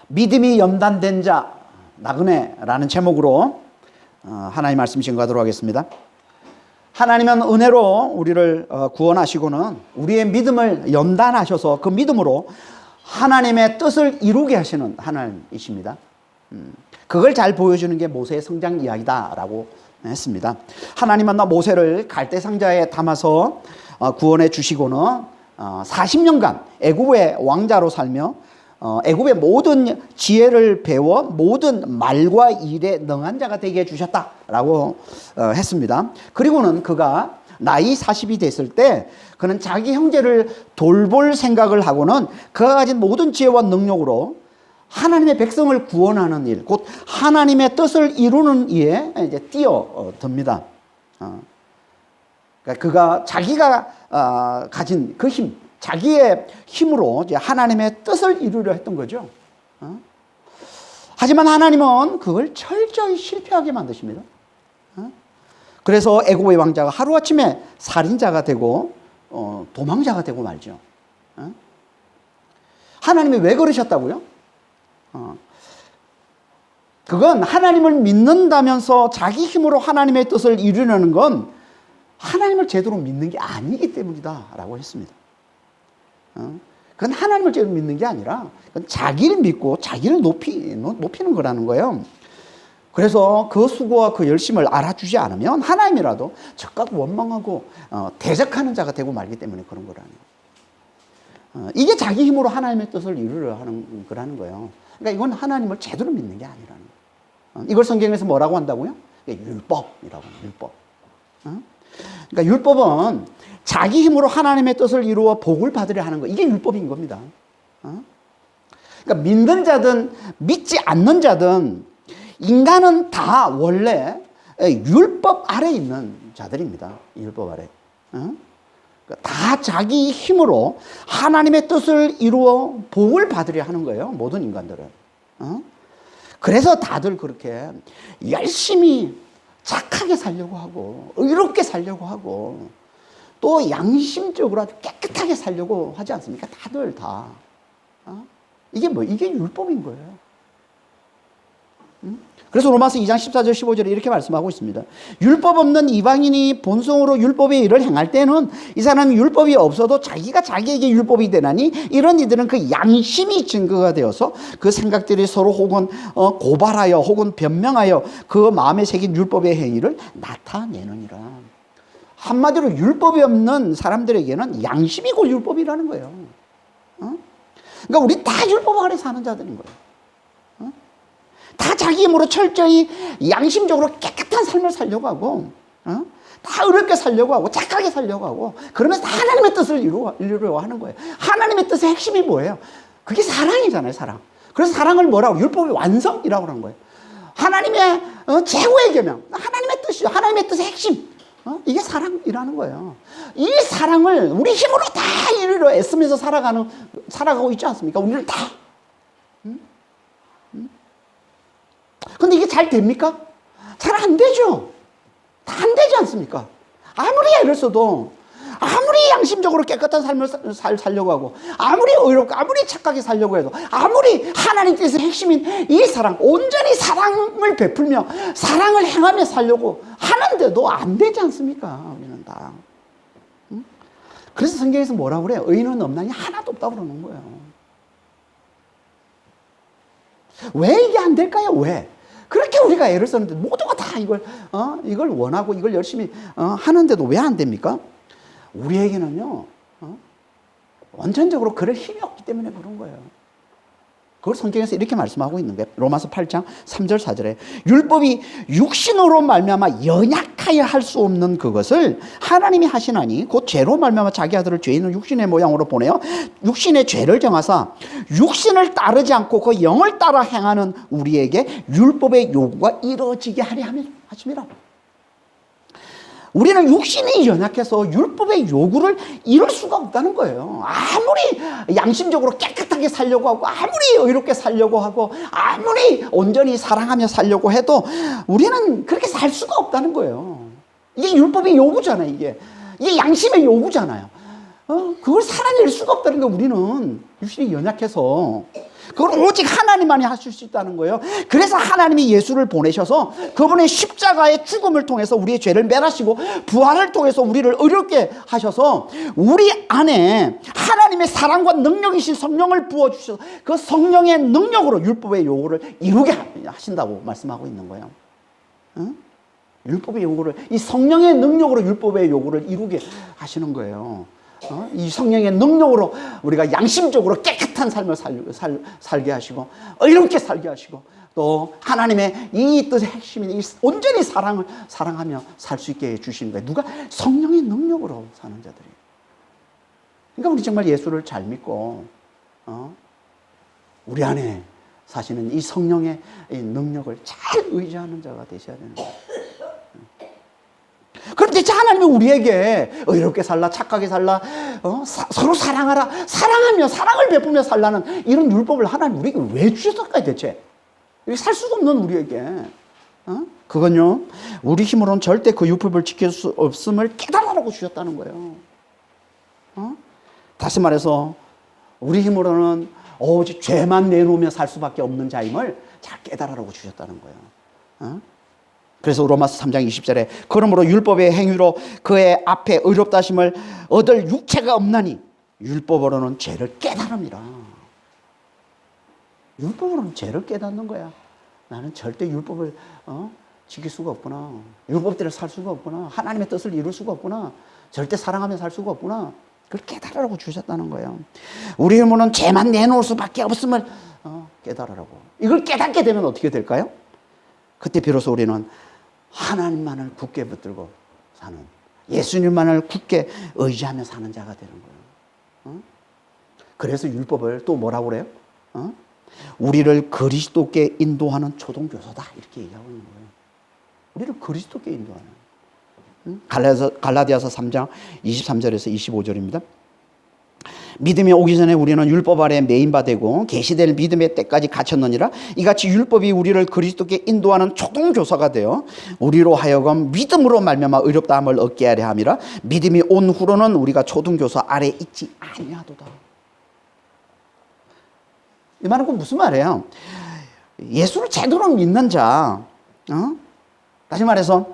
믿음이 연단된 자 나그네라는 제목으로 하나님 말씀 증거하도록 하겠습니다. 하나님은 은혜로 우리를 구원하시고는 우리의 믿음을 연단하셔서 그 믿음으로 하나님의 뜻을 이루게 하시는 하나님이십니다. 그걸 잘 보여주는 게 모세의 성장 이야기다라고 했습니다. 하나님은 모세를 갈대 상자에 담아서 구원해 주시고는 40년간 애굽의 왕자로 살며 애굽의 모든 지혜를 배워 모든 말과 일에 능한 자가 되게 해주셨다라고 했습니다. 그리고는 그가 나이 40이 됐을 때 그는 자기 형제를 돌볼 생각을 하고는 그가 가진 모든 지혜와 능력으로 하나님의 백성을 구원하는 일, 곧 하나님의 뜻을 이루는 일에 이제 뛰어듭니다. 그러니까 그가 자기가 가진 그 힘, 자기의 힘으로 이제 하나님의 뜻을 이루려 했던 거죠. 하지만 하나님은 그걸 철저히 실패하게 만드십니다. 그래서 애굽의 왕자가 하루아침에 살인자가 되고 도망자가 되고 말죠. 하나님이 왜 그러셨다고요? 그건 하나님을 믿는다면서 자기 힘으로 하나님의 뜻을 이루려는 건 하나님을 제대로 믿는 게 아니기 때문이다 라고 했습니다. 그건 하나님을 제대로 믿는 게 아니라 그건 자기를 믿고 자기를 높이는 거라는 거예요. 그래서 그 수고와 그 열심을 알아주지 않으면 하나님이라도 적각 원망하고 대적하는 자가 되고 말기 때문에 그런 거라는. 이게 자기 힘으로 하나님의 뜻을 이루려 하는 거라는 거예요. 그러니까 이건 하나님을 제대로 믿는 게 아니라는 거예요. 이걸 성경에서 뭐라고 한다고요? 율법이라고 합니다. 율법. 그러니까 율법은 자기 힘으로 하나님의 뜻을 이루어 복을 받으려 하는 거, 이게 율법인 겁니다. 그러니까 믿는 자든 믿지 않는 자든 인간은 다 원래 율법 아래 있는 자들입니다. 율법 아래. 다 자기 힘으로 하나님의 뜻을 이루어 복을 받으려 하는 거예요. 모든 인간들은. 그래서 다들 그렇게 열심히 착하게 살려고 하고 의롭게 살려고 하고 또 양심적으로 아주 깨끗하게 살려고 하지 않습니까? 다들 다. 이게 율법인 거예요. 그래서 로마서 2장 14절 15절에 이렇게 말씀하고 있습니다. 율법 없는 이방인이 본성으로 율법의 일을 행할 때는 이 사람이 율법이 없어도 자기가 자기에게 율법이 되나니 이런 이들은 그 양심이 증거가 되어서 그 생각들이 서로 혹은 고발하여 혹은 변명하여 그 마음에 새긴 율법의 행위를 나타내느니라. 한마디로 율법이 없는 사람들에게는 양심이 곧 율법이라는 거예요. 그러니까 우리 다 율법 아래 사는 자들인 거예요. 다 자기 힘으로 철저히 양심적으로 깨끗한 삶을 살려고 하고 다 어렵게 살려고 하고 착하게 살려고 하고 그러면서 하나님의 뜻을 이루려고 하는 거예요. 하나님의 뜻의 핵심이 뭐예요? 그게 사랑이잖아요. 사랑. 그래서 사랑을 뭐라고? 율법의 완성이라고 하는 거예요. 하나님의 최고의 계명, 하나님의 뜻이죠. 하나님의 뜻의 핵심. 이게 사랑이라는 거예요. 이 사랑을 우리 힘으로 다 이루려 애쓰면서 살아가고 있지 않습니까? 우리는 다. 근데 이게 잘 됩니까? 잘 안 되죠. 다 안 되지 않습니까? 아무리 애를 써도, 아무리 양심적으로 깨끗한 삶을 살려고 하고, 아무리 의롭고, 아무리 착하게 살려고 해도, 아무리 하나님께서 핵심인 이 사랑, 온전히 사랑을 베풀며, 사랑을 행하며 살려고 하는데도 안 되지 않습니까? 우리는 다. 그래서 성경에서 뭐라고 그래요? 의인은 없나니 하나도 없다고 그러는 거예요. 왜 이게 안 될까요? 왜? 그렇게 우리가 애를 썼는데 모두가 다 이걸 원하고 이걸 열심히 하는데도 왜 안 됩니까? 우리에게는요, 원천적으로 그럴 힘이 없기 때문에 그런 거예요. 그걸 성경에서 이렇게 말씀하고 있는 거예요. 로마서 8장 3절 4절에 율법이 육신으로 말미암아 연약하여 할 수 없는 그것을 하나님이 하시나니 곧 죄로 말미암아 자기 아들을 죄 있는 육신의 모양으로 보내어 육신의 죄를 정하사 육신을 따르지 않고 그 영을 따라 행하는 우리에게 율법의 요구가 이루어지게 하려 하심이라. 우리는 육신이 연약해서 율법의 요구를 이룰 수가 없다는 거예요. 아무리 양심적으로 깨끗하게 살려고 하고 아무리 의롭게 살려고 하고 아무리 온전히 사랑하며 살려고 해도 우리는 그렇게 살 수가 없다는 거예요. 이게 율법의 요구잖아요. 이게 양심의 요구잖아요. 그걸 살아낼 수가 없다는 거예요. 우리는 육신이 연약해서. 그걸 오직 하나님만이 하실 수 있다는 거예요. 그래서 하나님이 예수를 보내셔서 그분의 십자가의 죽음을 통해서 우리의 죄를 멸하시고 부활을 통해서 우리를 의롭게 하셔서 우리 안에 하나님의 사랑과 능력이신 성령을 부어주셔서 그 성령의 능력으로 율법의 요구를 이루게 하신다고 말씀하고 있는 거예요. 응? 율법의 요구를, 이 성령의 능력으로 율법의 요구를 이루게 하시는 거예요. 이 성령의 능력으로 우리가 양심적으로 깨끗한 삶을 살게 하시고 의롭게 살게 하시고 또 하나님의 이 뜻의 핵심인 온전히 사랑하며 살 수 있게 해주시는 거예요. 누가? 성령의 능력으로 사는 자들이. 그러니까 우리 정말 예수를 잘 믿고 우리 안에 사시는 이 성령의 이 능력을 잘 의지하는 자가 되셔야 되는 거예요. 그럼 대체 하나님이 우리에게 의롭게 살라, 착하게 살라, 서로 사랑하라, 사랑하며 사랑을 베푸며 살라는 이런 율법을 하나님 우리에게 왜 주셨을까요 대체? 살 수도 없는 우리에게. 그건요, 우리 힘으로는 절대 그 율법을 지킬 수 없음을 깨달으라고 주셨다는 거예요. 다시 말해서 우리 힘으로는 오직 죄만 내놓으며 살 수밖에 없는 자임을 잘 깨달으라고 주셨다는 거예요. 그래서 로마서 3장 20절에 그러므로 율법의 행위로 그의 앞에 의롭다 하심을 얻을 육체가 없나니 율법으로는 죄를 깨달음이라. 율법으로는 죄를 깨닫는 거야. 나는 절대 율법을 지킬 수가 없구나. 율법대로 살 수가 없구나. 하나님의 뜻을 이룰 수가 없구나. 절대 사랑하며 살 수가 없구나. 그걸 깨달으라고 주셨다는 거예요. 우리 힘으로는 죄만 내놓을 수밖에 없음을 깨달으라고. 이걸 깨닫게 되면 어떻게 될까요? 그때 비로소 우리는 하나님만을 굳게 붙들고 사는, 예수님만을 굳게 의지하며 사는 자가 되는 거예요. 그래서 율법을 또 뭐라고 그래요? 우리를 그리스도께 인도하는 초등교사다 이렇게 얘기하고 있는 거예요. 우리를 그리스도께 인도하는. 갈라디아서 3장 23절에서 25절입니다. 믿음이 오기 전에 우리는 율법 아래 매인 바 되고 계시될 믿음의 때까지 갇혔느니라. 이같이 율법이 우리를 그리스도께 인도하는 초등교사가 되어 우리로 하여금 믿음으로 말미암아 의롭다함을 얻게 하려 함이라. 믿음이 온 후로는 우리가 초등교사 아래 있지 아니하도다. 이 말은 무슨 말이에요? 예수를 제대로 믿는 자, 다시 말해서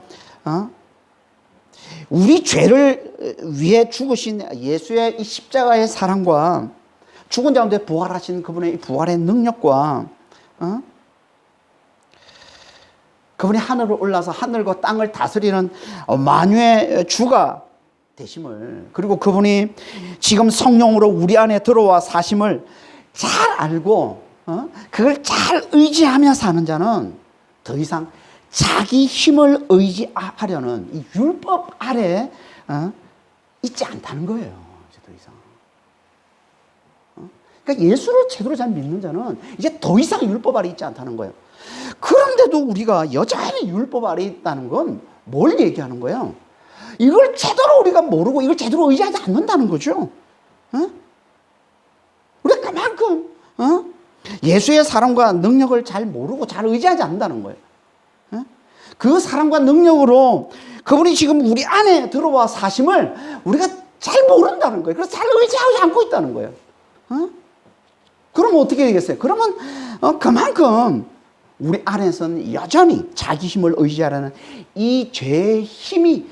우리 죄를 위해 죽으신 예수의 이 십자가의 사랑과 죽은 자 가운데 부활하신 그분의 부활의 능력과 그분이 하늘을 올라서 하늘과 땅을 다스리는 만유의 주가 되심을, 그리고 그분이 지금 성령으로 우리 안에 들어와 사심을 잘 알고 그걸 잘 의지하며 사는 자는 더 이상 자기 힘을 의지하려는 이 율법 아래 있지 않다는 거예요. 이제 더 이상. 그러니까 예수를 제대로 잘 믿는 자는 이제 더 이상 율법 아래 있지 않다는 거예요. 그런데도 우리가 여전히 율법 아래 있다는 건 뭘 얘기하는 거예요? 이걸 제대로 우리가 모르고 이걸 제대로 의지하지 않는다는 거죠. 우리가 그만큼 예수의 사랑과 능력을 잘 모르고 잘 의지하지 않는다는 거예요. 그 사랑과 능력으로 그분이 지금 우리 안에 들어와 사심을 우리가 잘 모른다는 거예요. 그래서 잘 의지하지 않고 있다는 거예요. 그러면 어떻게 되겠어요? 그러면 그만큼 우리 안에서는 여전히 자기 힘을 의지하라는 이 죄의 힘이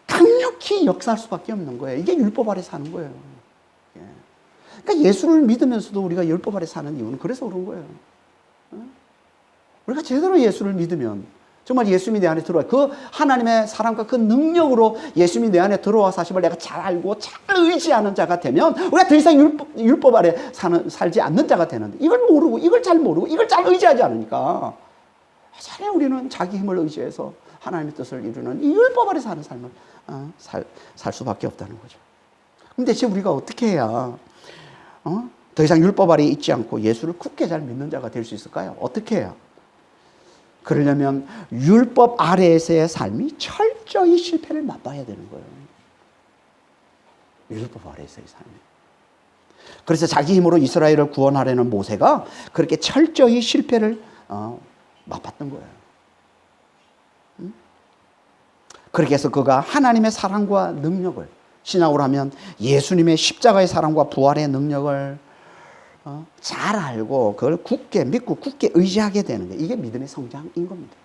강력히 역사할 수밖에 없는 거예요. 이게 율법 아래 사는 거예요. 그러니까 예수를 믿으면서도 우리가 율법 아래 사는 이유는 그래서 그런 거예요. 우리가 제대로 예수를 믿으면 정말 예수님이 내 안에 들어와 그 하나님의 사랑과 그 능력으로 예수님이 내 안에 들어와 사심을 내가 잘 알고 잘 의지하는 자가 되면 우리가 더 이상 율법 아래 살지 않는 자가 되는데, 이걸 모르고 이걸 잘 모르고 이걸 잘 의지하지 않으니까 차라리 우리는 자기 힘을 의지해서 하나님의 뜻을 이루는 이 율법 아래 사는 삶을 살 수밖에 없다는 거죠. 그럼 대체 우리가 어떻게 해야 더 이상 율법 아래 있지 않고 예수를 굳게 잘 믿는 자가 될 수 있을까요? 어떻게 해야? 그러려면 율법 아래에서의 삶이 철저히 실패를 맛봐야 되는 거예요. 율법 아래에서의 삶이. 그래서 자기 힘으로 이스라엘을 구원하려는 모세가 그렇게 철저히 실패를 맛봤던 거예요. 그렇게 해서 그가 하나님의 사랑과 능력을, 신약으로 하면 예수님의 십자가의 사랑과 부활의 능력을 잘 알고 그걸 굳게 믿고 굳게 의지하게 되는 게 이게 믿음의 성장인 겁니다.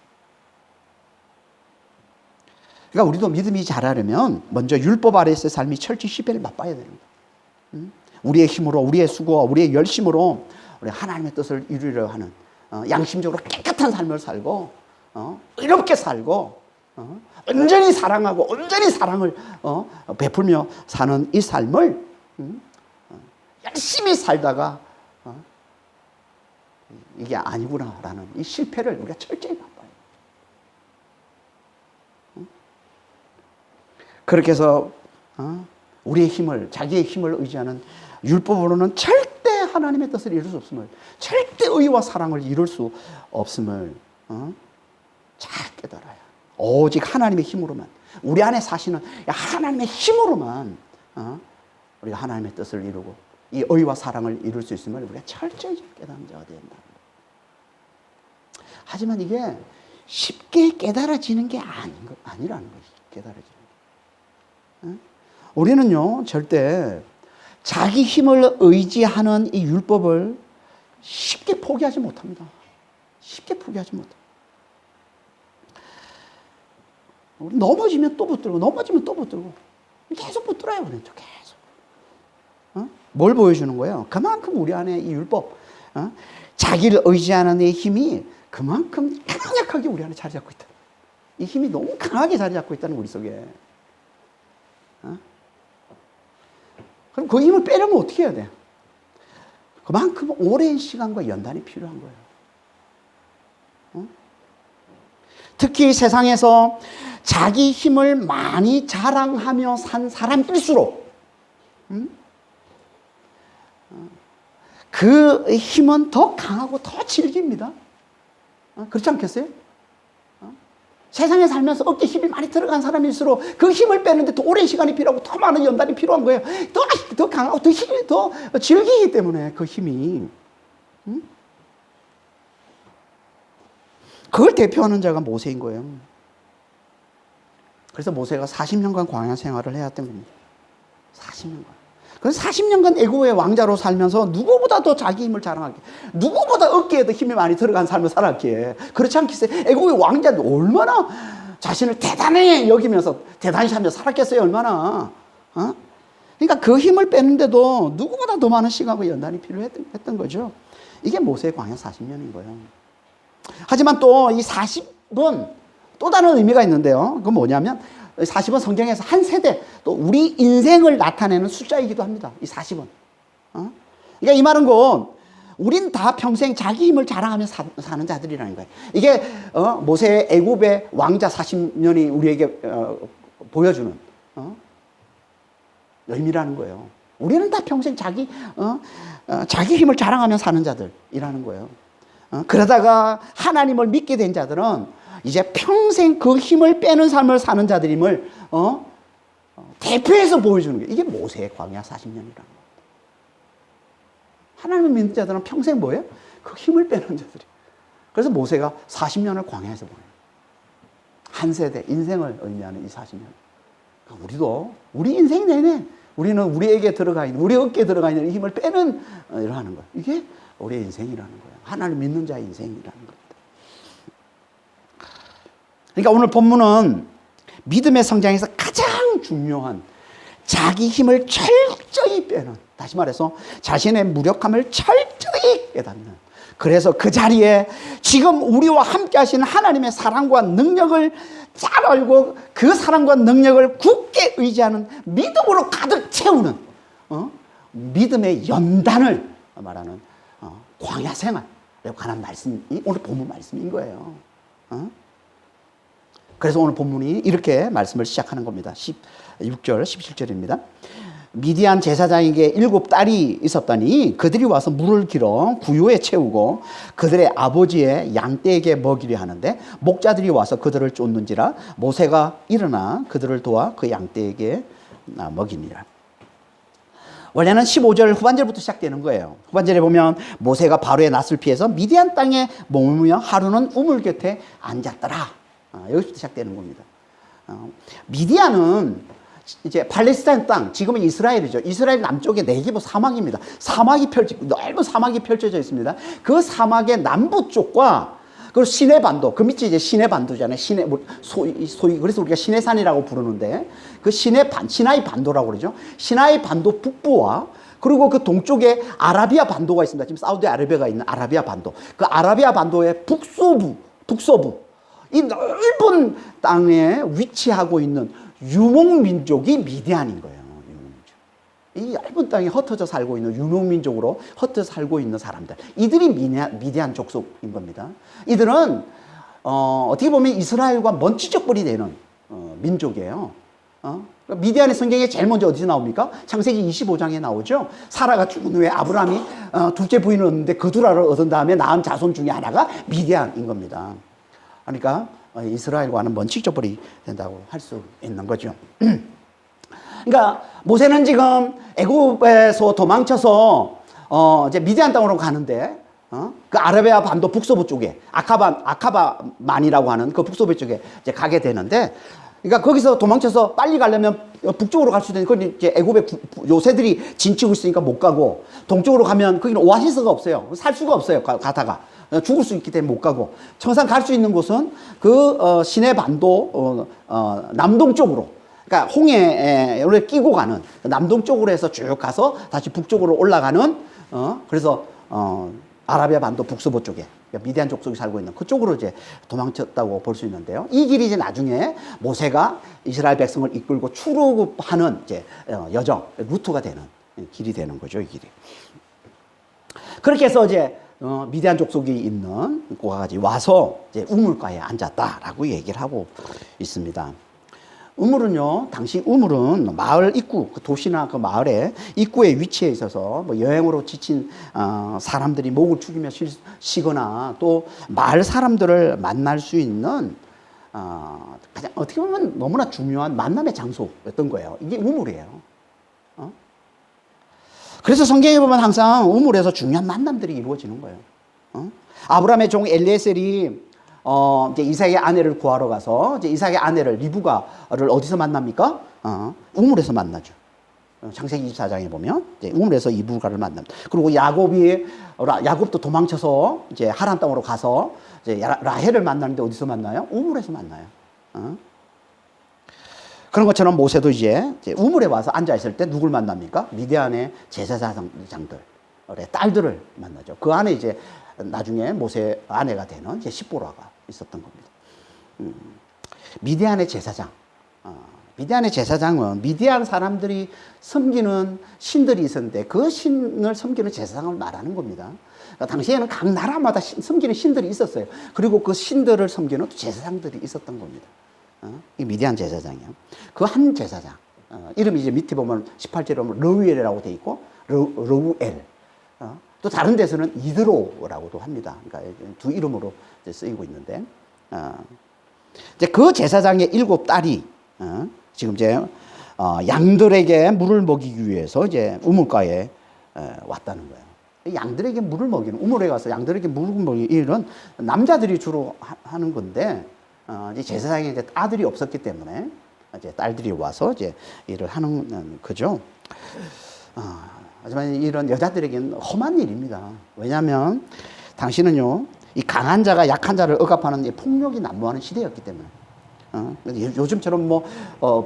그러니까 우리도 믿음이 자라려면 먼저 율법 아래에서의 삶이 철저히 실패를 맛봐야 됩니다. 우리의 힘으로, 우리의 수고와 우리의 열심으로 우리 하나님의 뜻을 이루려 하는 양심적으로 깨끗한 삶을 살고 의롭게 살고 온전히 사랑하고 온전히 사랑을 베풀며 사는 이 삶을 열심히 살다가 이게 아니구나라는 이 실패를 우리가 철저히 맛봐요. 그렇게 해서 우리의 힘을, 자기의 힘을 의지하는 율법으로는 절대 하나님의 뜻을 이룰 수 없음을, 절대 의와 사랑을 이룰 수 없음을 잘 깨달아요. 오직 하나님의 힘으로만, 우리 안에 사시는 하나님의 힘으로만 우리가 하나님의 뜻을 이루고 이 의와 사랑을 이룰 수 있음을 우리가 철저히 깨닫는 자가 된다. 하지만 이게 쉽게 깨달아지는 게 아니라는 것이 깨달아지는 거예요. 우리는요 절대 자기 힘을 의지하는 이 율법을 쉽게 포기하지 못합니다. 쉽게 포기하지 못합니다. 우리 넘어지면 또 붙들고 넘어지면 또 붙들고 계속 붙들어요. 그렇죠. 계속. 뭘 보여주는 거예요? 그만큼 우리 안에 이 율법, 자기를 의지하는 이 힘이 그만큼 강력하게 우리 안에 자리 잡고 있다. 이 힘이 너무 강하게 자리 잡고 있다는 우리 속에. 그럼 그 힘을 빼려면 어떻게 해야 돼? 그만큼 오랜 시간과 연단이 필요한 거예요. 특히 세상에서 자기 힘을 많이 자랑하며 산 사람일수록 그 힘은 더 강하고 더 질깁니다. 그렇지 않겠어요? 세상에 살면서 어깨에 힘이 많이 들어간 사람일수록 그 힘을 빼는데 더 오랜 시간이 필요하고 더 많은 연단이 필요한 거예요. 더 강하고 더 힘이 더 질기기 때문에 그 힘이. 그걸 대표하는 자가 모세인 거예요. 그래서 모세가 40년간 광야 생활을 해야 했던 겁니다. 40년간. 그래서 40년간 애굽의 왕자로 살면서 누구보다 더 자기 힘을 자랑하게, 누구보다 어깨에 더 힘이 많이 들어간 삶을 살았기에, 그렇지 않겠어요? 애굽의 왕자는 얼마나 자신을 대단해 여기면서 대단시하며 살았겠어요? 얼마나. 그러니까 그 힘을 빼는데도 누구보다 더 많은 시간과 연단이 필요했던 거죠. 이게 모세의 광야 40년인 거예요. 하지만 또 이 40은 또 다른 의미가 있는데요. 그건 뭐냐면 40은 성경에서 한 세대, 또 우리 인생을 나타내는 숫자이기도 합니다. 이 40은. 그러니까 이 말은 우린 다 평생 자기 힘을 자랑하며 사는 자들이라는 거예요. 이게 모세의 애굽의 왕자 40년이 우리에게 보여주는 의미라는 거예요. 우리는 다 평생 자기 힘을 자랑하며 사는 자들이라는 거예요. 그러다가 하나님을 믿게 된 자들은 이제 평생 그 힘을 빼는 삶을 사는 자들임을 대표해서 보여주는 거예요. 이게 모세의 광야 40년이라는 거예요. 하나님을 믿는 자들은 평생 뭐예요? 그 힘을 빼는 자들이. 그래서 모세가 40년을 광야에서 보내요. 한 세대, 인생을 의미하는 이 40년. 그러니까 우리도 우리 인생 내내 우리는 우리에게 들어가 있는, 우리 어깨에 들어가 있는 이 힘을 빼는 일을 하는 거예요. 이게 우리의 인생이라는 거예요. 하나님 믿는 자의 인생이라는 겁니다. 그러니까 오늘 본문은 믿음의 성장에서 가장 중요한 자기 힘을 철저히 빼는, 다시 말해서 자신의 무력함을 철저히 깨닫는, 그래서 그 자리에 지금 우리와 함께 하시는 하나님의 사랑과 능력을 잘 알고 그 사랑과 능력을 굳게 의지하는 믿음으로 가득 채우는 믿음의 연단을 말하는 광야 생활에 관한 말씀이 오늘 본문 말씀인 거예요. 그래서 오늘 본문이 이렇게 말씀을 시작하는 겁니다. 16절, 17절입니다. 미디안 제사장에게 7딸이 있었더니 그들이 와서 물을 길어 구유에 채우고 그들의 아버지의 양떼에게 먹이려 하는데 목자들이 와서 그들을 쫓는지라 모세가 일어나 그들을 도와 그 양떼에게 먹이니라. 원래는 15절 후반절부터 시작되는 거예요. 후반절에 보면 모세가 바로의 낯을 피해서 미디안 땅에 머물며 하루는 우물 곁에 앉았더라. 여기서부터 시작되는 겁니다. 미디안은 이제 팔레스타인 땅, 지금은 이스라엘이죠. 이스라엘 남쪽에 네게브 사막입니다. 넓은 사막이 펼쳐져 있습니다. 그 사막의 남부 쪽과 그리고 시내 반도, 그 밑이 이제 시내 반도잖아요. 소위 그래서 우리가 시내산이라고 부르는데 그 시나이 반도라고 그러죠. 시나이 반도 북부와 그리고 그 동쪽에 아라비아 반도가 있습니다. 지금 사우디아라비아가 있는 아라비아 반도. 그 아라비아 반도의 북서부 이 넓은 땅에 위치하고 있는 유목민족이 미디안인 거예요. 이 얇은 땅에 흩어져 살고 있는 유목민족으로 흩어져 살고 있는 사람들. 이들이 미디안 족속인 겁니다. 이들은 어떻게 보면 이스라엘과 먼지적벌이 되는 민족이에요. 미디안의 성경에 제일 먼저 어디서 나옵니까? 창세기 25장에 나오죠. 사라가 죽은 후에 아브라함이 둘째 부인을 얻는데 그 두라를 얻은 다음에 낳은 자손 중에 하나가 미디안인 겁니다. 그러니까 이스라엘과는 먼지적벌이 된다고 할 수 있는 거죠. 그러니까 모세는 지금 애굽에서 도망쳐서 이제 미디안 땅으로 가는데 그 아라비아 반도 북서부 쪽에 아카바만이라고 하는 그 북서부 쪽에 이제 가게 되는데, 그러니까 거기서 도망쳐서 빨리 가려면 북쪽으로 갈 수 있는, 그건 이제 애굽의 요새들이 진치고 있으니까 못 가고, 동쪽으로 가면 거기는 오아시스가 없어요. 살 수가 없어요. 가다가 죽을 수 있기 때문에 못 가고, 청상 갈 수 있는 곳은 그 시내 반도 남동쪽으로, 그러니까 홍해를 끼고 가는 남동쪽으로 해서 쭉 가서 다시 북쪽으로 올라가는 그래서 아라비아 반도 북서부 쪽에 미디안 족속이 살고 있는 그쪽으로 이제 도망쳤다고 볼 수 있는데요. 이 길이 이제 나중에 모세가 이스라엘 백성을 이끌고 출애굽하는 이제 여정 루트가 되는 길이 되는 거죠, 이 길이. 그렇게 해서 이제 미디안 족속이 있는 곳까지 와서 이제 우물가에 앉았다라고 얘기를 하고 있습니다. 우물은요, 당시 우물은 마을 입구, 그 도시나 그 마을의 입구에 위치해 있어서 뭐 여행으로 지친 사람들이 목을 축이며 쉬거나 또 마을 사람들을 만날 수 있는 가장 어떻게 보면 너무나 중요한 만남의 장소였던 거예요. 이게 우물이에요. 그래서 성경에 보면 항상 우물에서 중요한 만남들이 이루어지는 거예요. 아브라함의 종 엘리에셀이 이제 이삭의 아내를 구하러 가서 이제 이삭의 아내를 리브가를 어디서 만납니까? 우물에서 만나죠. 창세기 24장에 보면 이제 우물에서 리브가를 만납니다. 그리고 야곱도 도망쳐서 이제 하란 땅으로 가서 이제 라헬을 만나는데 어디서 만나요? 우물에서 만나요. 그런 것처럼 모세도 이제 우물에 와서 앉아 있을 때 누굴 만납니까? 미디안의 제사장들의 딸들을 만나죠. 그 안에 이제 나중에 모세 아내가 되는 이제 십보라가 있었던 겁니다. 미디안의 제사장. 미디안의 제사장은 미디안 사람들이 섬기는 신들이 있었는데 그 신을 섬기는 제사장을 말하는 겁니다. 그러니까 당시에는 각 나라마다 섬기는 신들이 있었어요. 그리고 그 신들을 섬기는 제사장들이 있었던 겁니다. 이 미디안 제사장이요. 그 한 제사장. 이름이 이제 밑에 보면 18절에 보면 르우엘이라고 돼 있고, 르우엘. 또 다른 데서는 이드로라고도 합니다. 그러니까 두 이름으로 쓰이고 있는데, 이제 그 제사장의 7딸이 지금 이제 양들에게 물을 먹이기 위해서 이제 우물가에 왔다는 거예요. 양들에게 물을 먹이는, 우물에 가서 양들에게 물을 먹이는 일은 남자들이 주로 하는 건데, 이제 제사장에 이제 아들이 없었기 때문에 이제 딸들이 와서 이제 일을 하는 거죠. 하지만 이런 여자들에게는 험한 일입니다. 왜냐하면 당시는요, 이 강한 자가 약한 자를 억압하는 폭력이 난무하는 시대였기 때문에. 요즘처럼 뭐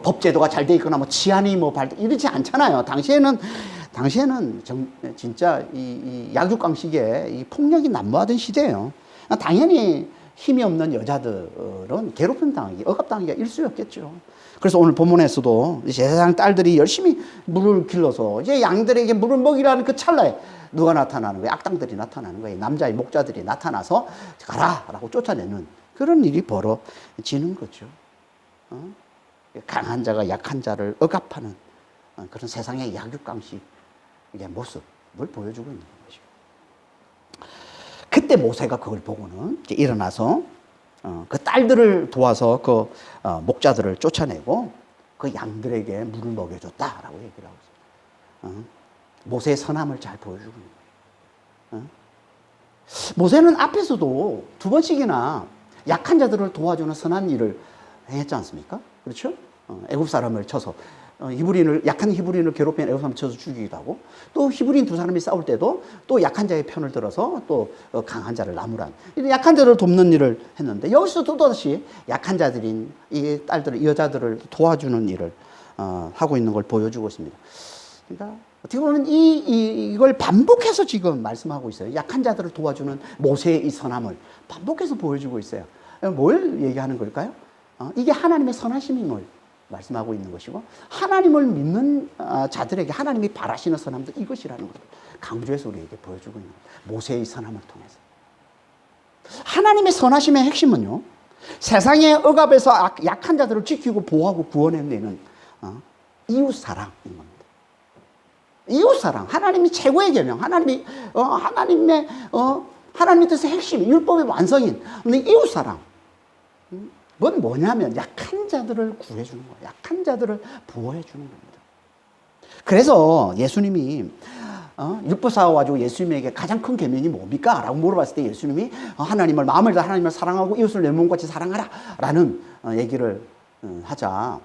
법제도가 잘 돼 있거나 뭐 치안이 뭐 이러지 않잖아요. 당시에는 진짜 이 약육강식에 이 폭력이 난무하던 시대예요. 당연히 힘이 없는 여자들은 괴롭힘 당하기, 억압당하기가 일쑤였겠죠. 그래서 오늘 본문에서도 제사장 딸들이 열심히 물을 길러서 이제 양들에게 물을 먹이라는 그 찰나에 누가 나타나는 거예요? 악당들이 나타나는 거예요. 남자의 목자들이 나타나서 가라! 라고 쫓아내는 그런 일이 벌어지는 거죠. 강한 자가 약한 자를 억압하는 그런 세상의 약육강식의 모습을 보여주고 있는 것이죠. 그때 모세가 그걸 보고는 이제 일어나서 그 딸들을 도와서 그 목자들을 쫓아내고 그 양들에게 물을 먹여줬다라고 얘기를 하고 있습니다. 모세의 선함을 잘 보여주고 있는 거예요. 모세는 앞에서도 2번씩이나 약한 자들을 도와주는 선한 일을 행했지 않습니까? 그렇죠? 애굽 사람을 쳐서 약한 히브리인을 괴롭히는 애굽 사람 쳐서 죽이기도 하고, 또 히브리인 두 사람이 싸울 때도 또 약한 자의 편을 들어서 또 강한 자를 나무란, 약한 자를 돕는 일을 했는데, 여기서 또다시 약한 자들인 이 딸들을, 이 여자들을 도와주는 일을 하고 있는 걸 보여주고 있습니다. 그러니까 어떻게 보면 이걸 반복해서 지금 말씀하고 있어요. 약한 자들을 도와주는 모세의 이 선함을 반복해서 보여주고 있어요. 뭘 얘기하는 걸까요? 이게 하나님의 선하심임을 말씀하고 있는 것이고, 하나님을 믿는 자들에게 하나님이 바라시는 선함도 이것이라는 것을 강조해서 우리에게 보여주고 있는 거예요. 모세의 선함을 통해서. 하나님의 선하심의 핵심은요, 세상의 억압에서 약한 자들을 지키고 보호하고 구원해내는 이웃사랑인 겁니다. 이웃사랑, 하나님이 최고의 계명, 하나님의 뜻의 핵심, 율법의 완성인 이웃사랑. 그건 뭐냐면 약한 자들을 구해주는 거예요. 약한 자들을 보호해주는 겁니다. 그래서 예수님이 율법사 와가지고 예수님에게 가장 큰 계명이 뭡니까? 라고 물어봤을 때 예수님이 마음을 다해 하나님을 사랑하고 이웃을 내 몸같이 사랑하라 라는 얘기를 하자,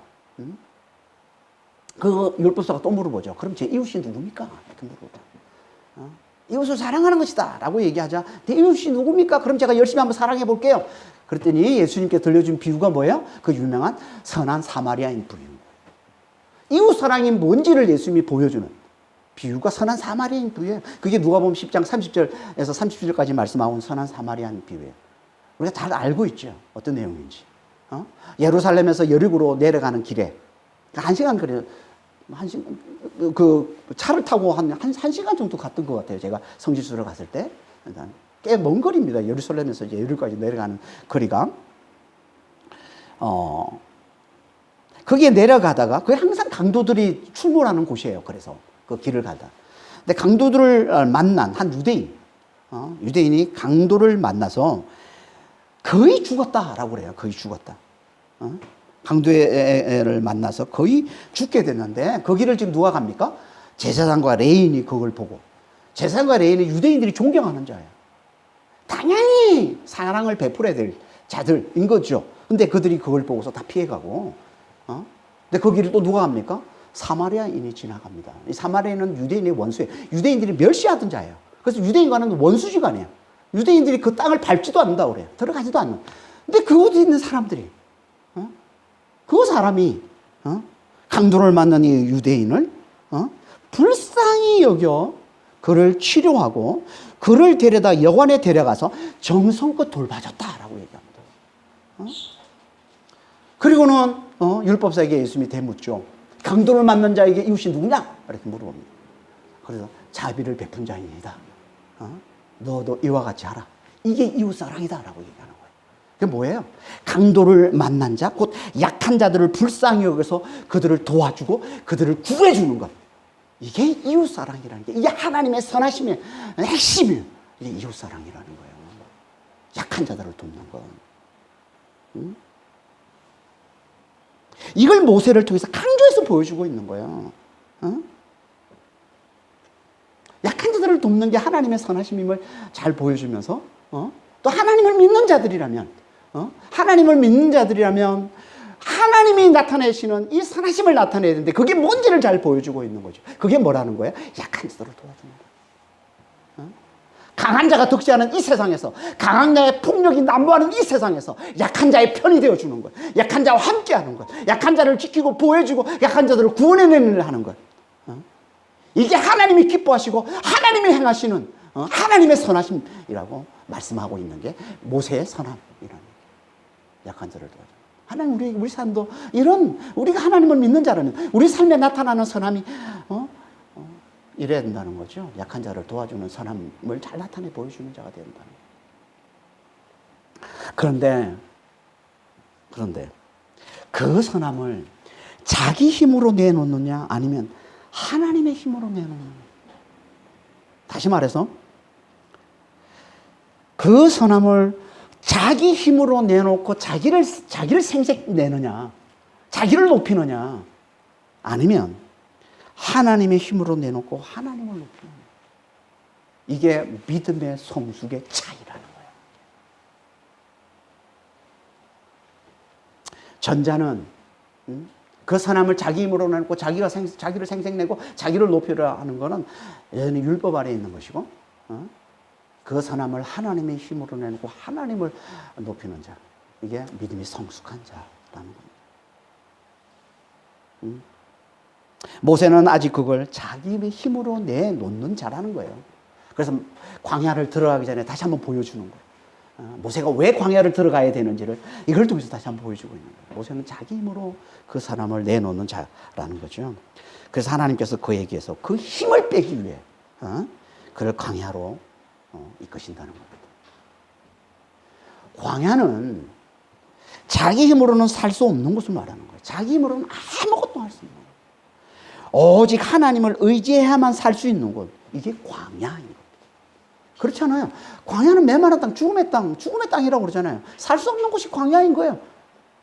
그 율법사가 또 물어보죠. 그럼 제 이웃이 누굽니까? 이렇게 물어보죠. 이웃을 사랑하는 것이다 라고 얘기하자, 내 이웃이 누굽니까? 그럼 제가 열심히 한번 사랑해 볼게요. 그랬더니 예수님께 들려준 비유가 뭐예요? 그 유명한 선한 사마리아인 비유. 이웃 사랑이 뭔지를 예수님이 보여주는 비유가 선한 사마리아인 비유예요. 그게 누가복음 10장 30절에서 37절까지 말씀하고 선한 사마리아인 비유예요. 우리가 잘 알고 있죠. 어떤 내용인지. 예루살렘에서 여리고로 내려가는 길에 한 시간 거리, 그 차를 타고 한 시간 정도 갔던 것 같아요. 제가 성지순례 갔을 때. 꽤 먼 거리입니다. 예루살렘에서 이제 여리고까지 내려가는 거리가. 거기에 내려가다가, 그게 항상 강도들이 출몰하는 곳이에요. 그래서 그 길을 가다. 근데 강도들을 만난 한 유대인, 유대인이 강도를 만나서 거의 죽었다라고 그래요. 거의 죽었다. 강도를 만나서 거의 죽게 됐는데, 그 길을 지금 누가 갑니까? 제사장과 레인이 그걸 보고, 제사장과 레인은 유대인들이 존경하는 자예요. 당연히 사랑을 베풀어야 될 자들인 거죠. 근데 그들이 그걸 보고서 다 피해가고, 근데 그 길을 또 누가 갑니까? 사마리아인이 지나갑니다. 이 사마리아인은 유대인의 원수예요. 유대인들이 멸시하던 자예요. 그래서 유대인과는 원수지간이에요. 유대인들이 그 땅을 밟지도 않는다고 그래요. 들어가지도 않는. 근데 그곳에 있는 사람들이, 그 사람이, 강도를 만난 이 유대인을, 불쌍히 여겨 그를 치료하고 그를 데려다 여관에 데려가서 정성껏 돌봐줬다라고 얘기합니다. 그리고는 율법사에게 예수님이 대묻죠. 강도를 만난 자에게 이웃이 누구냐? 이렇게 물어봅니다. 그래서 자비를 베푼 자입니다. 너도 이와 같이 하라. 이게 이웃사랑이다라고 얘기하는 거예요. 그게 뭐예요? 강도를 만난 자, 곧 약한 자들을 불쌍히 여겨서 그들을 도와주고 그들을 구해주는 것. 이게 이웃사랑이라는 게, 이게 하나님의 선하심의 핵심이에요. 이게 이웃사랑이라는 거예요. 약한 자들을 돕는 것. 이걸 모세를 통해서 강조해서 보여주고 있는 거예요. 약한 자들을 돕는 게 하나님의 선하심임을 잘 보여주면서, 또 하나님을 믿는 자들이라면, 하나님이 나타내시는 이 선하심을 나타내야 되는데, 그게 뭔지를 잘 보여주고 있는 거죠. 그게 뭐라는 거예요? 약한 자들을 도와주는 거예요. 강한 자가 득세하는 이 세상에서, 강한 자의 폭력이 난무하는 이 세상에서 약한 자의 편이 되어주는 것, 약한 자와 함께하는 것, 약한 자를 지키고 보호해주고 약한 자들을 구원해내는 일을 하는 것. 이게 하나님이 기뻐하시고 하나님이 행하시는 하나님의 선하심이라고 말씀하고 있는 게 모세의 선함이라는, 약한 자를 도와주는. 하나님, 우리 삶도 우리가 하나님을 믿는 자라면 우리 삶에 나타나는 선함이 이래야 된다는 거죠. 약한 자를 도와주는 선함을 잘 나타내 보여주는 자가 되야 된다는 거예요. 그런데 그 선함을 자기 힘으로 내놓느냐, 아니면 하나님의 힘으로 내놓느냐. 다시 말해서 그 선함을 자기 힘으로 내놓고 자기를 생색내느냐, 자기를 높이느냐, 아니면 하나님의 힘으로 내놓고 하나님을 높이느냐. 이게 믿음의 성숙의 차이라는 거예요. 전자는 그 선함을 자기 힘으로 내고 자기를 생색내고 자기를 높이려 하는 것은 여전히 율법 아래에 있는 것이고, 그 선함을 하나님의 힘으로 내고 하나님을 높이는 자, 이게 믿음이 성숙한 자라는 겁니다. 모세는 아직 그걸 자기 힘으로 내놓는 자라는 거예요. 그래서 광야를 들어가기 전에 다시 한번 보여주는 거예요. 모세가 왜 광야를 들어가야 되는지를 이걸 통해서 다시 한번 보여주고 있는 거예요. 모세는 자기 힘으로 그 사람을 내놓는 자라는 거죠. 그래서 하나님께서 그에게서 그 힘을 빼기 위해 그를 광야로 이끄신다는 겁니다. 광야는 자기 힘으로는 살 수 없는 것을 말하는 거예요. 자기 힘으로는 아무것도 할 수 없는 거예요. 오직 하나님을 의지해야만 살 수 있는 곳, 이게 광야인 겁니다. 그렇잖아요. 광야는 메마른 땅, 죽음의 땅이라고 그러잖아요. 살 수 없는 곳이 광야인 거예요.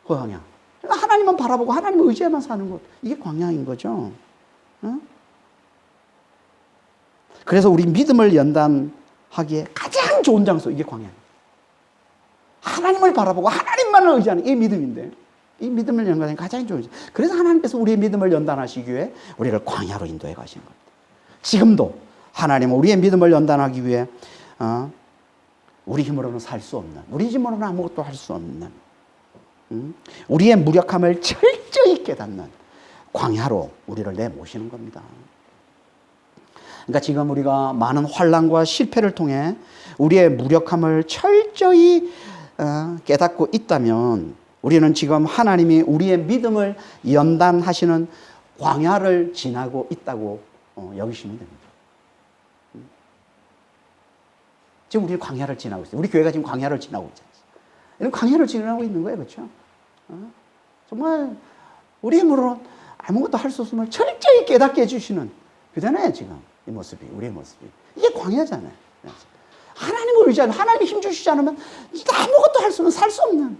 그 광야. 그러니까 하나님만 바라보고 하나님을 의지해야만 사는 것, 이게 광야인 거죠. 그래서 우리 믿음을 연단하기에 가장 좋은 장소, 이게 광야예요. 하나님을 바라보고 하나님만을 의지하는 이 믿음인데, 이 믿음을 연단하는 가장 좋은. 그래서 하나님께서 우리의 믿음을 연단하시기 위해 우리를 광야로 인도해 가시는 겁니다. 지금도 하나님은 우리의 믿음을 연단하기 위해 우리 힘으로는 살 수 없는, 우리 힘으로는 아무것도 할 수 없는, 우리의 무력함을 철저히 깨닫는 광야로 우리를 내모시는 겁니다. 그러니까 지금 우리가 많은 환난과 실패를 통해 우리의 무력함을 철저히 깨닫고 있다면 우리는 지금 하나님이 우리의 믿음을 연단하시는 광야를 지나고 있다고 여기시면 됩니다. 지금 우리는 광야를 지나고 있어요. 우리 교회가 지금 광야를 지나고 있잖아요. 이런 광야를 지나고 있는 거예요. 그렇죠? 정말 우리 힘으로 아무것도 할 수 없음을 철저히 깨닫게 해주시는 그잖아요. 지금 이 모습이, 우리의 모습이. 이게 광야잖아요. 하나님을 의지하는, 하나님이 힘 주시지 않으면 아무것도 할 수 없는, 살 수 없는,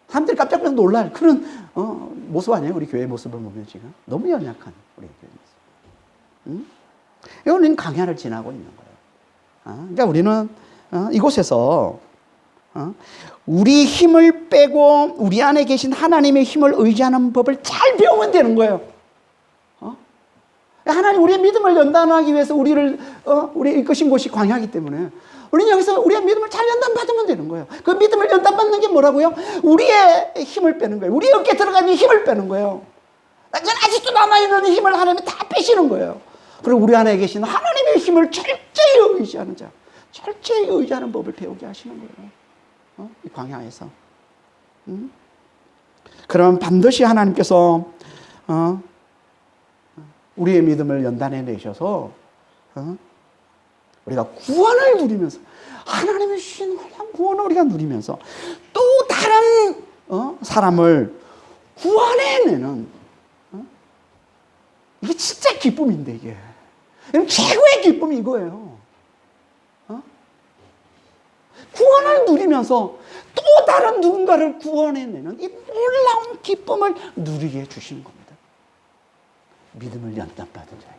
사람들이 깜짝깜짝 놀랄 그런 모습 아니에요? 우리 교회의 모습을 보면 지금 너무 연약한 우리 교회 모습. 이거는 광야를 지나고 있는 거예요. 그러니까 우리는 이곳에서 우리 힘을 빼고 우리 안에 계신 하나님의 힘을 의지하는 법을 잘 배우면 되는 거예요. 하나님 우리의 믿음을 연단하기 위해서 우리 이끄신 곳이 광야이기 때문에 우리는 여기서 우리의 믿음을 잘 연단받으면 되는 거예요. 그 믿음을 연단받는 게 뭐라고요? 우리의 힘을 빼는 거예요. 우리 어깨에 들어가는 힘을 빼는 거예요. 아직도 남아있는 힘을 하나님이 다 빼시는 거예요. 그리고 우리 안에 계신 하나님의 힘을 철저히 의지하는 자, 철저히 의지하는 법을 배우게 하시는 거예요. 이 광야에서. 그러면 반드시 하나님께서 우리의 믿음을 연단해 내셔서 우리가 구원을 누리면서, 하나님의 주신 구원을 우리가 누리면서 또 다른 사람을 구원해내는, 이게 진짜 기쁨인데, 이게 최고의 기쁨이 이거예요. 구원을 누리면서 또 다른 누군가를 구원해내는 이 놀라운 기쁨을 누리게 해주시는 겁니다. 믿음을 연단받은 자에게.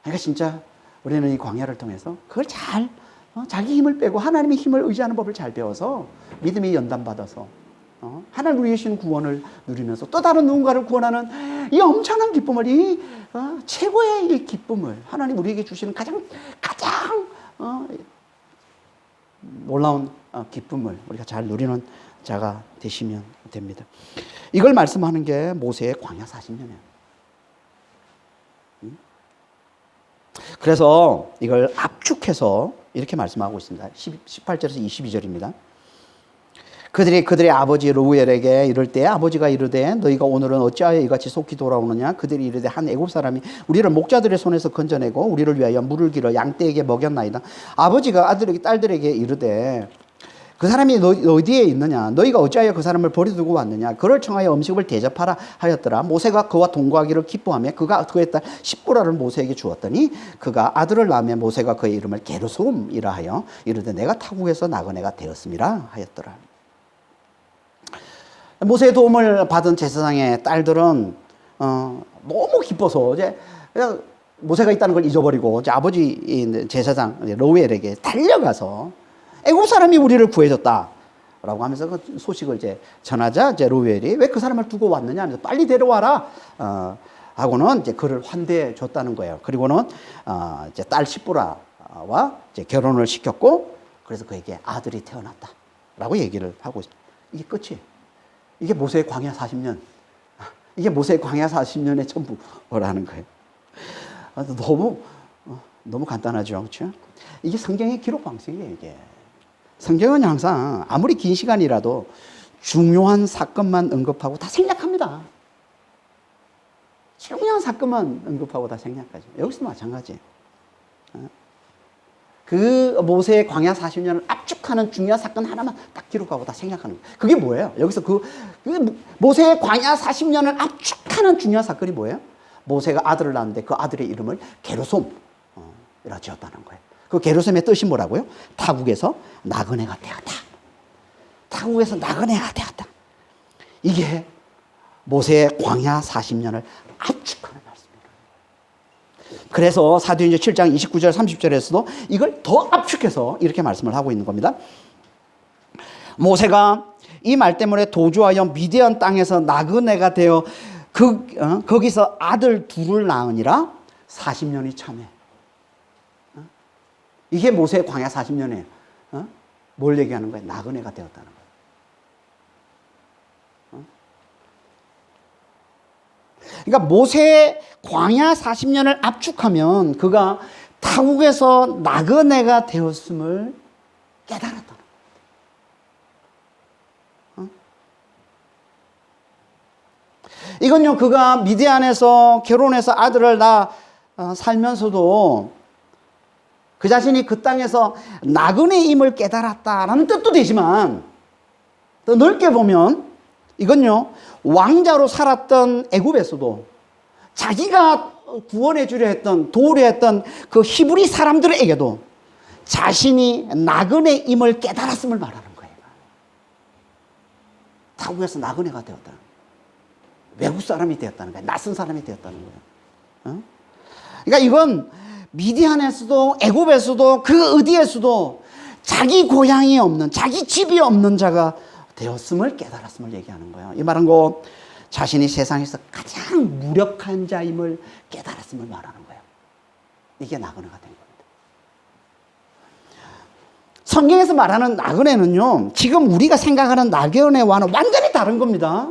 그러니까 진짜 우리는 이 광야를 통해서 그걸 잘 자기 힘을 빼고 하나님의 힘을 의지하는 법을 잘 배워서 믿음이 연단받아서 하나님 우리의 주신 구원을 누리면서 또 다른 누군가를 구원하는 이 엄청난 기쁨을, 이 최고의 이 기쁨을 하나님 우리에게 주시는 가장 놀라운 기쁨을 우리가 잘 누리는 자가 되시면 됩니다. 이걸 말씀하는 게 모세의 광야 40년이에요. 그래서 이걸 압축해서 이렇게 말씀하고 있습니다. 18절에서 22절입니다. 그들의 아버지 르우엘에게 이를 때 아버지가 이르되 너희가 오늘은 어찌하여 이같이 속히 돌아오느냐. 그들이 이르되 한 애굽 사람이 우리를 목자들의 손에서 건져내고 우리를 위하여 물을 길어 양떼에게 먹였나이다. 아버지가 아들에게 딸들에게 이르되 그 사람이 어디에 있느냐. 너희가 어찌하여 그 사람을 버려두고 왔느냐. 그를 청하여 음식을 대접하라 하였더라. 모세가 그와 동거하기를 기뻐하며 그가 그의 딸 십보라를 모세에게 주었더니 그가 아들을 낳으며 모세가 그의 이름을 게르솜이라 하여 이르되 내가 타국에서 나그네가 되었음이라 하였더라. 모세의 도움을 받은 제사장의 딸들은 너무 기뻐서 이제 모세가 있다는 걸 잊어버리고 이제 아버지 제사장 르우엘에게 달려가서 애굽 사람이 우리를 구해줬다라고 하면서 그 소식을 이제 전하자 이제 루벨이 왜 그 사람을 두고 왔느냐 하면서 빨리 데려와라 하고는 이제 그를 환대해 줬다는 거예요. 그리고는 이제 딸 시보라와 이제 결혼을 시켰고 그래서 그에게 아들이 태어났다라고 얘기를 하고 있습니다. 이게 끝이에요. 이게 모세의 광야 40년. 이게 모세의 광야 40년의 전부라는 거예요. 너무 간단하죠. 그렇죠? 이게 성경의 기록 방식이에요, 이게. 성경은 항상 아무리 긴 시간이라도 중요한 사건만 언급하고 다 생략합니다. 중요한 사건만 언급하고 다 생략하죠. 여기서도 마찬가지예요. 그 모세의 광야 40년을 압축하는 중요한 사건 하나만 딱 기록하고 다 생략하는 거예요. 그게 뭐예요? 여기서 그 모세의 광야 40년을 압축하는 중요한 사건이 뭐예요? 모세가 아들을 낳았는데 그 아들의 이름을 게르솜이라 지었다는 거예요. 그 게르솜의 뜻이 뭐라고요? 타국에서 나그네가 되었다. 타국에서 나그네가 되었다. 이게 모세의 광야 40년을 압축하는 말씀입니다. 그래서 사도행전 7장 29절 30절에서도 이걸 더 압축해서 이렇게 말씀을 하고 있는 겁니다. 모세가 이 말 때문에 도주하여 미디안 땅에서 나그네가 되어 거기서 아들 둘을 낳으니라 40년이 참해. 이게 모세의 광야 40년이에요. 뭘 얘기하는 거예요? 나그네가 되었다는 거예요. 그러니까 모세의 광야 40년을 압축하면 그가 타국에서 나그네가 되었음을 깨달았다는 거예요. 이건요, 그가 미디안에서 결혼해서 아들을 낳아 살면서도 그 자신이 그 땅에서 나그네임을 깨달았다라는 뜻도 되지만 더 넓게 보면 이건요, 왕자로 살았던 애굽에서도 자기가 구원해 주려 했던, 도우려 했던 그 히브리 사람들에게도 자신이 나그네임을 깨달았음을 말하는 거예요. 타국에서 나그네가 되었다. 외국 사람이 되었다는 거예요. 낯선 사람이 되었다는 거예요. 그러니까 이건 미디안에서도 애굽에서도 그 어디에서도 자기 고향이 없는, 자기 집이 없는 자가 되었음을 깨달았음을 얘기하는 거예요. 이 말은 곧 자신이 세상에서 가장 무력한 자임을 깨달았음을 말하는 거예요. 이게 나그네가 된 겁니다. 성경에서 말하는 나그네는요, 지금 우리가 생각하는 나그네와는 완전히 다른 겁니다.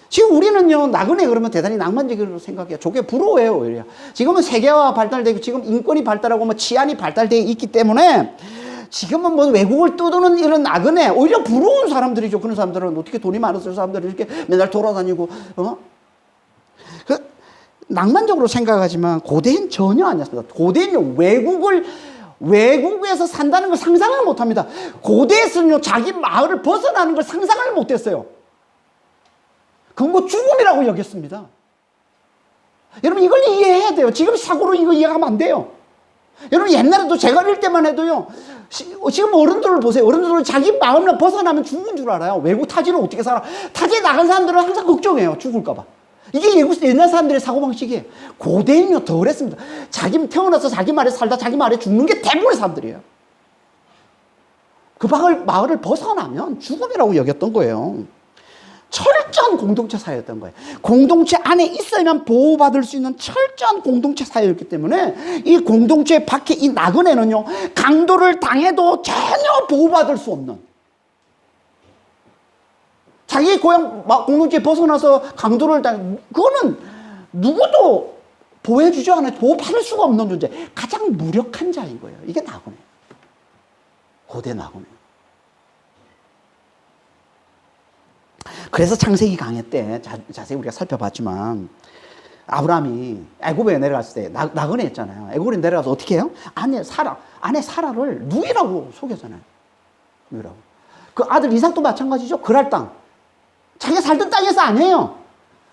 지금 우리는요, 나그네 그러면 대단히 낭만적으로 생각해요. 저게 부러워해요, 오히려. 지금은 세계화 발달되고, 지금 인권이 발달하고, 뭐 치안이 발달되어 있기 때문에, 지금은 뭐 외국을 떠도는 이런 나그네, 오히려 부러운 사람들이죠. 그런 사람들은 어떻게 돈이 많았을 사람들이 이렇게 맨날 돌아다니고, 낭만적으로 생각하지만, 고대는 전혀 아니었습니다. 고대는요, 외국에서 산다는 걸 상상을 못 합니다. 고대에서는요, 자기 마을을 벗어나는 걸 상상을 못 했어요. 그건 뭐 죽음이라고 여겼습니다. 여러분 이걸 이해해야 돼요. 지금 사고로 이거 이해하면 안 돼요. 여러분 옛날에도 제가 어릴 때만 해도요. 지금 어른들을 보세요. 어른들은 자기 마음을 벗어나면 죽은 줄 알아요. 외국 타지는 어떻게 살아. 타지에 나간 사람들은 항상 걱정해요. 죽을까 봐. 이게 옛날 사람들의 사고방식이에요. 고대는요 더 그랬습니다. 자기 태어나서 자기 말에 살다 자기 말에 죽는 게 대부분의 사람들이에요. 그 마을을 벗어나면 죽음이라고 여겼던 거예요. 철저한 공동체 사회였던 거예요. 공동체 안에 있어야만 보호받을 수 있는 철저한 공동체 사회였기 때문에 이 공동체 밖에 이 나그네는요, 강도를 당해도 전혀 보호받을 수 없는, 자기 고향 공동체에 벗어나서 강도를 그거는 누구도 보호해주지 않아요. 보호받을 수가 없는 존재. 가장 무력한 자인 거예요. 이게 나그네. 고대 나그네. 그래서 창세기 강해 때 자세히 우리가 살펴봤지만 아브라함이 애굽에 내려갔을 때 나그네 했잖아요. 애굽에 내려가서 어떻게 해요? 아내 사라를 누이라고 속였잖아요. 누이라고. 그 아들 이삭도 마찬가지죠. 그랄 땅. 자기가 살던 땅에서 아니에요.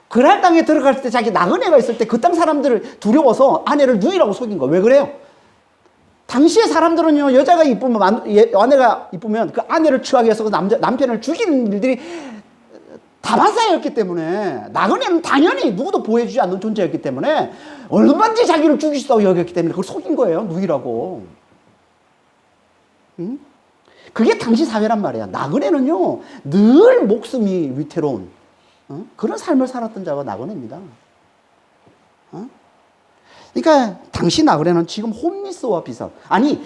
그랄 땅에 들어갈 때 자기 나그네가 있을 때 그 땅 사람들을 두려워서 아내를 누이라고 속인 거. 왜 그래요? 당시의 사람들은요, 여자가 이쁘면, 아내가 이쁘면 그 아내를 취하기 위해서 그 남편을 죽이는 일들이 다반사였기 때문에, 나그네는 당연히 누구도 보호해주지 않는 존재였기 때문에 얼마든지 자기를 죽일 수 있다고 여겼기 때문에 그걸 속인 거예요. 누이라고. 응? 그게 당시 사회란 말이야. 나그네는요, 늘 목숨이 위태로운 그런 삶을 살았던 자가 나그네입니다. 그러니까 당시 나그네는 지금 홈리스와 비슷한, 아니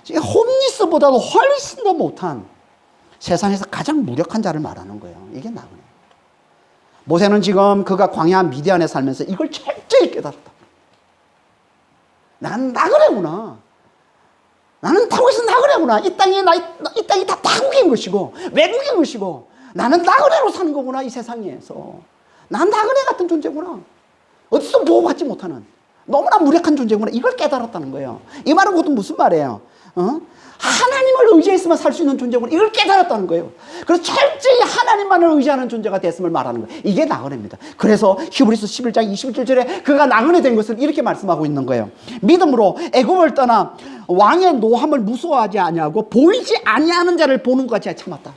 홈리스보다도 훨씬 더 못한 세상에서 가장 무력한 자를 말하는 거예요. 이게 나그네. 모세는 지금 그가 광야 미디안에 살면서 이걸 철저히 깨달았다. 나는 나그네구나. 나는 다윗은 나그네구나. 이 땅이 다 타국인 것이고 외국인 것이고 나는 나그네로 사는 거구나. 이 세상에서 난 나그네 같은 존재구나. 어디서 보호받지 못하는 너무나 무력한 존재구나. 이걸 깨달았다는 거예요. 이 말은 그것도 무슨 말이에요? 하나님을 의지했으면 살 수 있는 존재구나. 이걸 깨달았다는 거예요. 그래서 철저히 하나님만을 의지하는 존재가 됐음을 말하는 거예요. 이게 나그네입니다. 그래서 히브리서 11장 21절에 그가 나그네 된 것을 이렇게 말씀하고 있는 거예요. 믿음으로 애굽을 떠나 왕의 노함을 무서워하지 아니하고 보이지 아니하는 자를 보는 것 같이 참았다.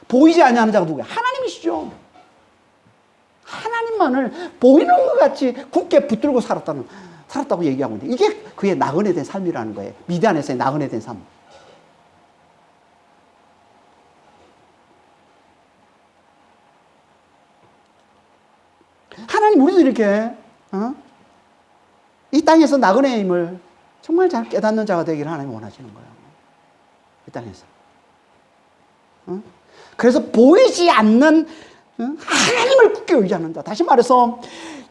보이지 아니하는 자가 누구예요? 하나님이시죠. 하나님만을 보이는 것 같이 굳게 붙들고 살았다고 얘기하고 있는데 이게 그의 나그네 된 삶이라는 거예요. 미디안에서의 나그네 된 삶. 하나님 우리도 이렇게 이 땅에서 나그네의 힘을 정말 잘 깨닫는 자가 되기를 하나님 원하시는 거예요. 이 땅에서. 그래서 보이지 않는 하나님을 굳게 의지하는 자. 다시 말해서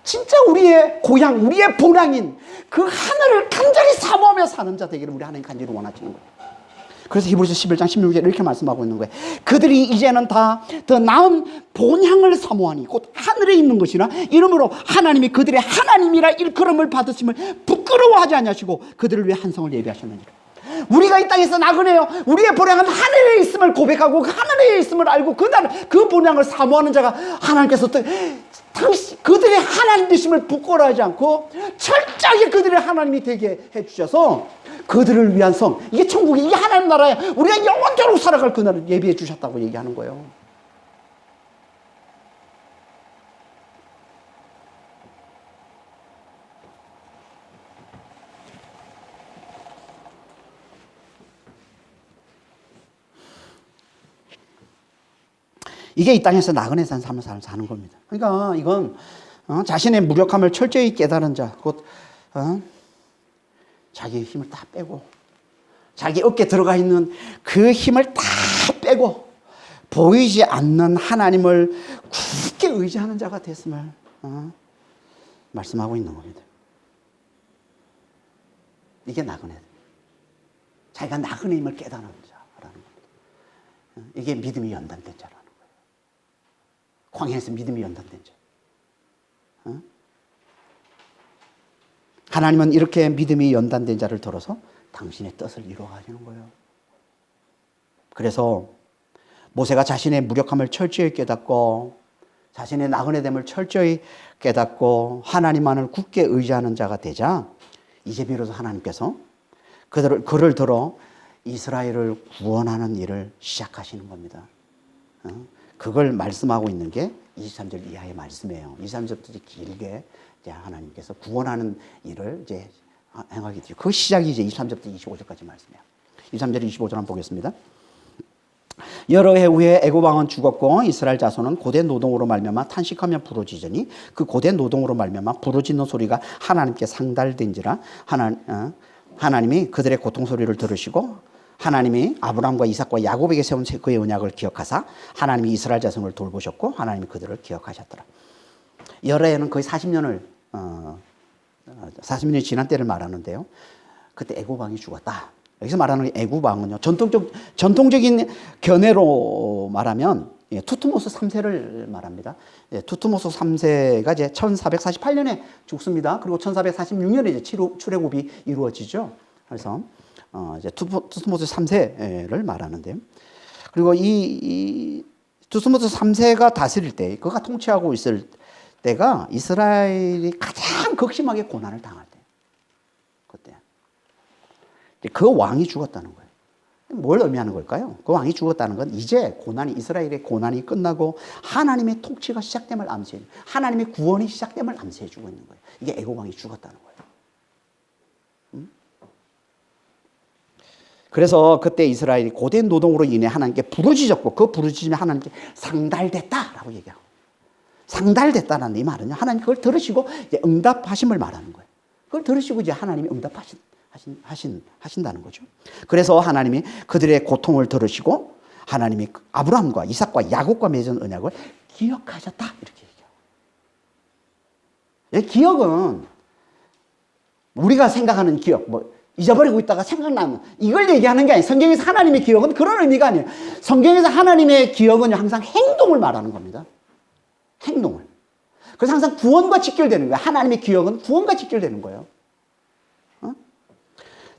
진짜 우리의 고향, 우리의 본향인 그 하늘을 간절히 사모하며 사는 자 되기를 우리 하나님 간절히 원하시는 거예요. 그래서 히브리서 11장 16절에 이렇게 말씀하고 있는 거예요. 그들이 이제는 다 더 나은 본향을 사모하니 곧 하늘에 있는 것이나 이러므로 하나님이 그들의 하나님이라 일컬음을 받으심을 부끄러워하지 아니하시고 그들을 위해 한성을 예비하셨느니라. 우리가 이 땅에서 나그네요. 우리의 본향은 하늘에 있음을 고백하고 그 하늘에 있음을 알고 그 본향을 사모하는 자가 하나님께서 당시 그들의 하나님 되심을 부끄러워하지 않고 철저하게 그들의 하나님이 되게 해주셔서 그들을 위한 성, 이게 천국이, 이게 하나님 나라에 우리가 영원토록 살아갈 그날을 예비해 주셨다고 얘기하는 거예요. 이게 이 땅에서 나그네 산 삶을 사는 겁니다. 그러니까 이건 자신의 무력함을 철저히 깨달은 자, 곧 자기 힘을 다 빼고 자기 어깨에 들어가 있는 그 힘을 다 빼고 보이지 않는 하나님을 굳게 의지하는 자가 됐음을 말씀하고 있는 겁니다. 이게 나그네. 자기가 나그네임을 깨달은 자라는 겁니다. 이게 믿음이 연단된 자라는 거예요. 광야에서 믿음이 연단된 자. 하나님은 이렇게 믿음이 연단된 자를 들어서 당신의 뜻을 이루어 가시는 거예요. 그래서 모세가 자신의 무력함을 철저히 깨닫고 자신의 나그네됨을 철저히 깨닫고 하나님만을 굳게 의지하는 자가 되자 이제 비로소 하나님께서 그를 들어 이스라엘을 구원하는 일을 시작하시는 겁니다. 그걸 말씀하고 있는 게 23절 이하의 말씀이에요. 23절부터 길게 이제 하나님께서 구원하는 일을 이제 행하게 되죠. 그 시작이 이제 23절부터 25절까지 말씀이에요. 23절 25절 한번 보겠습니다. 여러 해 후에 애굽 왕은 죽었고 이스라엘 자손은 고된 노동으로 말미암아 탄식하며 부르짖으니 그 고된 노동으로 말미암아 부르짖는 소리가 하나님께 상달된지라 하나님이 그들의 고통 소리를 들으시고 하나님이 아브라함과 이삭과 야곱에게 세운 그의 언약을 기억하사 하나님이 이스라엘 자손을 돌보셨고 하나님이 그들을 기억하셨더라. 여러 해는 거의 40년이 지난 때를 말하는데요. 그때 애굽 왕이 죽었다. 여기서 말하는 애굽 왕은요, 전통적인 견해로 말하면 투트모스 3세를 말합니다. 투트모스 3세가 이제 1448년에 죽습니다. 그리고 1446년에 이제 출애굽이 이루어지죠. 그래서 이제 투트모스 3세를 말하는데요. 그리고 이 투트모스 3세가 다스릴 때, 그가 통치하고 있을 때가 이스라엘이 가장 극심하게 고난을 당할 때. 그때. 그 왕이 죽었다는 거예요. 뭘 의미하는 걸까요? 그 왕이 죽었다는 건 이제 이스라엘의 고난이 끝나고 하나님의 통치가 시작됨을 암시해, 하나님의 구원이 시작됨을 암시해 주고 있는 거예요. 이게 애굽 왕이 죽었다는 거예요. 그래서 그때 이스라엘이 고된 노동으로 인해 하나님께 부르짖었고 그 부르짖음이 하나님께 상달됐다라고 얘기하고, 상달됐다라는 이 말은요, 하나님 그걸 들으시고 이제 응답하심을 말하는 거예요. 그걸 들으시고 이제 하나님이 응답하신다는 거죠. 그래서 하나님이 그들의 고통을 들으시고 하나님이 아브라함과 이삭과 야곱과 맺은 언약을 기억하셨다 이렇게 얘기해요. 기억은 우리가 생각하는 기억, 뭐 잊어버리고 있다가 생각나는 이걸 얘기하는 게 아니에요. 성경에서 하나님의 기억은 그런 의미가 아니에요. 성경에서 하나님의 기억은 항상 행동을 말하는 겁니다. 행동을. 그래서 항상 구원과 직결되는 거예요. 하나님의 기억은 구원과 직결되는 거예요.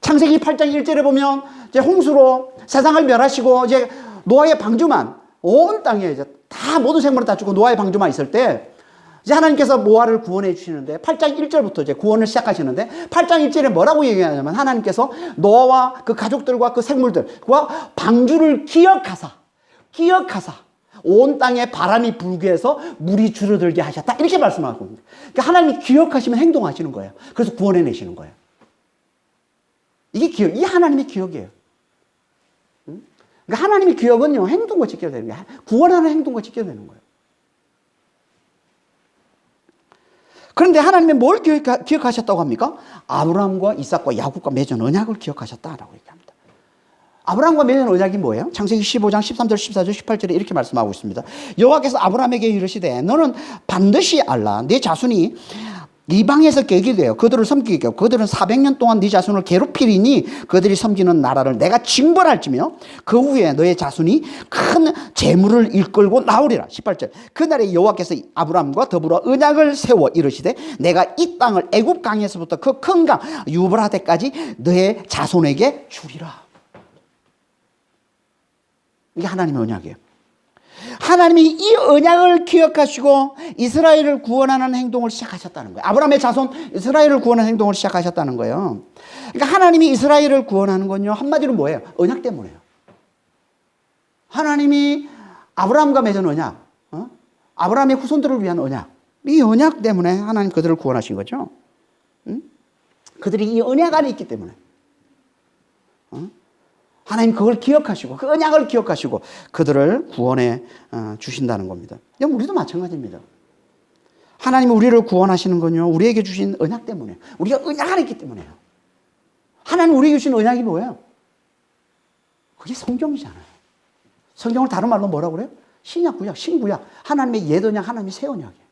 창세기 8장 1절에 보면 이제 홍수로 세상을 멸하시고 이제 노아의 방주만, 온 땅에 이제 다 모든 생물을 다 죽고 노아의 방주만 있을 때 이제 하나님께서 노아를 구원해 주시는데 8장 1절부터 이제 구원을 시작하시는데 8장 1절에 뭐라고 얘기하냐면 하나님께서 노아와 그 가족들과 그 생물들과 방주를 기억하사 온 땅에 바람이 불게 해서 물이 줄어들게 하셨다 이렇게 말씀하고 있습니다. 그러니까 하나님이 기억하시면 행동하시는 거예요. 그래서 구원해 내시는 거예요. 이게 기억, 이 하나님의 기억이에요. 그러니까 하나님의 기억은요, 행동과 직결되는 거예요. 구원하는 행동과 직결되는 거예요. 그런데 하나님이 뭘 기억하셨다고 합니까? 아브라함과 이삭과 야곱과 맺은 언약을 기억하셨다라고 얘기합니다. 아브라함과 맺은 언약이 뭐예요? 창세기 15장 13절, 14절, 18절에 이렇게 말씀하고 있습니다. 여호와께서 아브라함에게 이르시되 너는 반드시 알라. 네 자손이 이방에서 깨게 되어 그들을 섬기게 하고 그들은 400년 동안 네 자손을 괴롭히리니 그들이 섬기는 나라를 내가 징벌할지며 그 후에 너의 자손이 큰 재물을 일끌고 나오리라. 18절. 그날에 여호와께서 아브라함과 더불어 언약을 세워 이르시되 내가 이 땅을 애굽 강에서부터 그 큰 강 유브라데까지 너의 자손에게 주리라. 이게 하나님의 언약이에요. 하나님이 이 언약을 기억하시고 이스라엘을 구원하는 행동을 시작하셨다는 거예요. 아브라함의 자손 이스라엘을 구원하는 행동을 시작하셨다는 거예요. 그러니까 하나님이 이스라엘을 구원하는 건요, 한마디로 뭐예요? 언약 때문에요. 하나님이 아브라함과 맺은 언약, 아브라함의 후손들을 위한 언약, 이 언약 때문에 하나님 그들을 구원하신 거죠. 그들이 이 언약 안에 있기 때문에. 하나님 그걸 기억하시고 그 언약을 기억하시고 그들을 구원해 주신다는 겁니다. 우리도 마찬가지입니다. 하나님이 우리를 구원하시는 건요, 우리에게 주신 언약 때문에, 우리가 언약 안에 있기 때문에요. 하나님 우리에게 주신 언약이 뭐예요? 그게 성경이잖아요. 성경을 다른 말로 뭐라고 그래요? 신약, 구약, 신구약. 하나님의 옛 언약, 하나님의 새 언약이에요.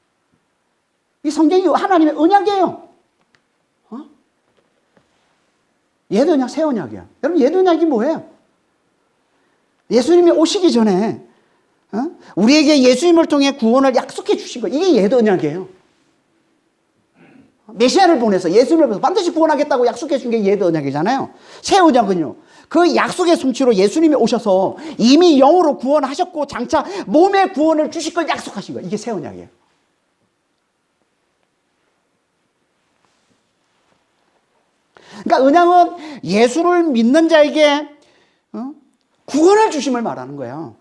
이 성경이 하나님의 언약이에요. 옛 언약, 새 언약이야. 여러분, 옛 언약이 뭐예요? 예수님이 오시기 전에 우리에게 예수님을 통해 구원을 약속해 주신 거, 이게 옛 언약이에요. 메시아를 보내서 예수님을 보내서 반드시 구원하겠다고 약속해 준 게 옛 언약이잖아요. 새 언약은요, 그 약속의 성취로 예수님이 오셔서 이미 영으로 구원하셨고 장차 몸의 구원을 주실 걸 약속하신 거예요. 이게 새 언약이에요. 그러니까 언약은 예수를 믿는 자에게 구원을 주심을 말하는 거예요.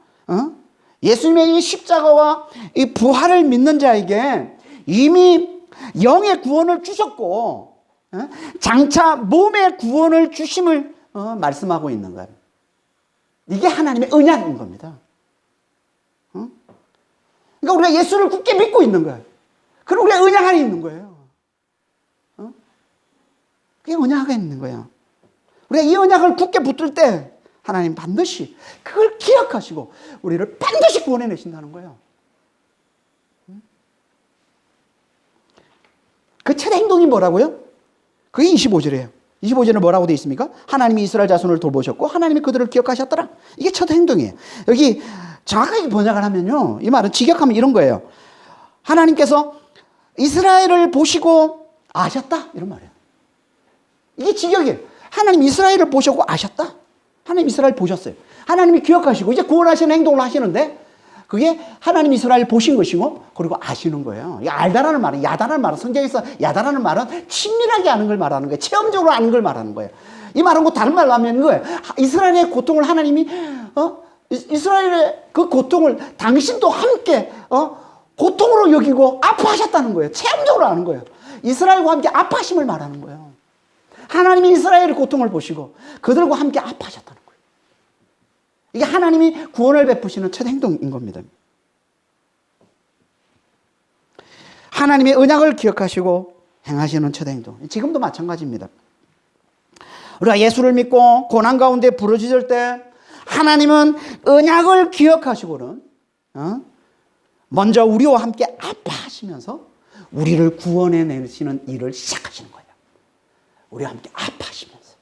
예수님의 이 십자가와 이 부활을 믿는 자에게 이미 영의 구원을 주셨고 장차 몸의 구원을 주심을 말씀하고 있는 거예요. 이게 하나님의 언약인 겁니다. 그러니까 우리가 예수를 굳게 믿고 있는 거예요. 그럼 우리가 언약 안에 있는 거예요. 그게 언약에 있는 거예요. 우리가 이 언약을 굳게 붙들 때 하나님 반드시 그걸 기억하시고 우리를 반드시 구원해 내신다는 거예요. 그 첫 행동이 뭐라고요? 그게 25절이에요. 25절에 뭐라고 되어 있습니까? 하나님이 이스라엘 자손을 돌보셨고 하나님이 그들을 기억하셨더라. 이게 첫 행동이에요. 여기 정확하게 번역을 하면요, 이 말은 직역하면 이런 거예요. 하나님께서 이스라엘을 보시고 아셨다, 이런 말이에요. 이게 직역이에요. 하나님 이스라엘을 보셨고 아셨다. 하나님 이스라엘 보셨어요. 하나님이 기억하시고 이제 구원하시는 행동을 하시는데 그게 하나님 이스라엘 보신 것이고 그리고 아시는 거예요. 알다라는 말은, 야다라는 말은, 성경에서 야다라는 말은 친밀하게 아는 걸 말하는 거예요. 체험적으로 아는 걸 말하는 거예요. 이 말은 뭐 다른 말로 하면 이거예요. 이스라엘의 고통을 하나님이 이스라엘의 그 고통을 당신도 함께 고통으로 여기고 아파하셨다는 거예요. 체험적으로 아는 거예요. 이스라엘과 함께 아파하심을 말하는 거예요. 하나님이 이스라엘의 고통을 보시고 그들과 함께 아파하셨다는 거예요. 이게 하나님이 구원을 베푸시는 첫 행동인 겁니다. 하나님의 언약을 기억하시고 행하시는 첫 행동. 지금도 마찬가지입니다. 우리가 예수를 믿고 고난 가운데 부르짖을 때 하나님은 언약을 기억하시고는 먼저 우리와 함께 아파하시면서 우리를 구원해 내시는 일을 시작하시는 거예요. 우리와 함께 아파하시면서.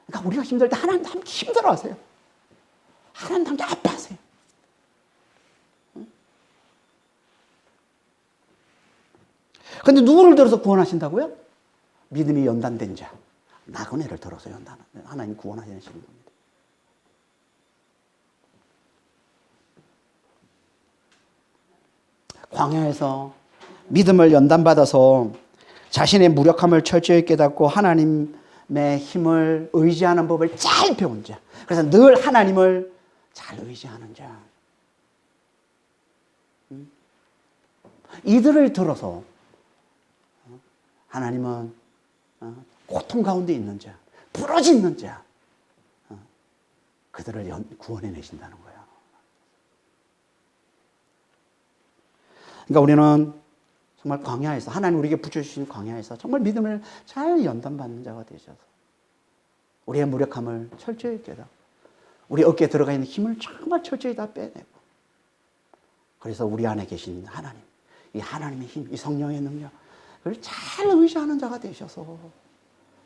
그러니까 우리가 힘들 때 하나님도 함께 힘들어하세요. 하나님도 함께 아파하세요. 그런데 누구를 들어서 구원하신다고요? 믿음이 연단된 자, 나그네를 들어서 하나님 구원하시는 겁니다. 광야에서 믿음을 연단받아서 자신의 무력함을 철저히 깨닫고 하나님의 힘을 의지하는 법을 잘 배운 자. 그래서 늘 하나님을 잘 의지하는 자. 이들을 들어서 하나님은 고통 가운데 있는 자, 부러지는 자, 그들을 구원해 내신다는 거예요. 그러니까 우리는 정말 광야에서 하나님 우리에게 붙여주신 광야에서 정말 믿음을 잘 연단받는 자가 되셔서 우리의 무력함을 철저히 깨닫고 우리 어깨에 들어가 있는 힘을 정말 철저히 다 빼내고 그래서 우리 안에 계신 하나님, 이 하나님의 힘, 이 성령의 능력 그걸 잘 의지하는 자가 되셔서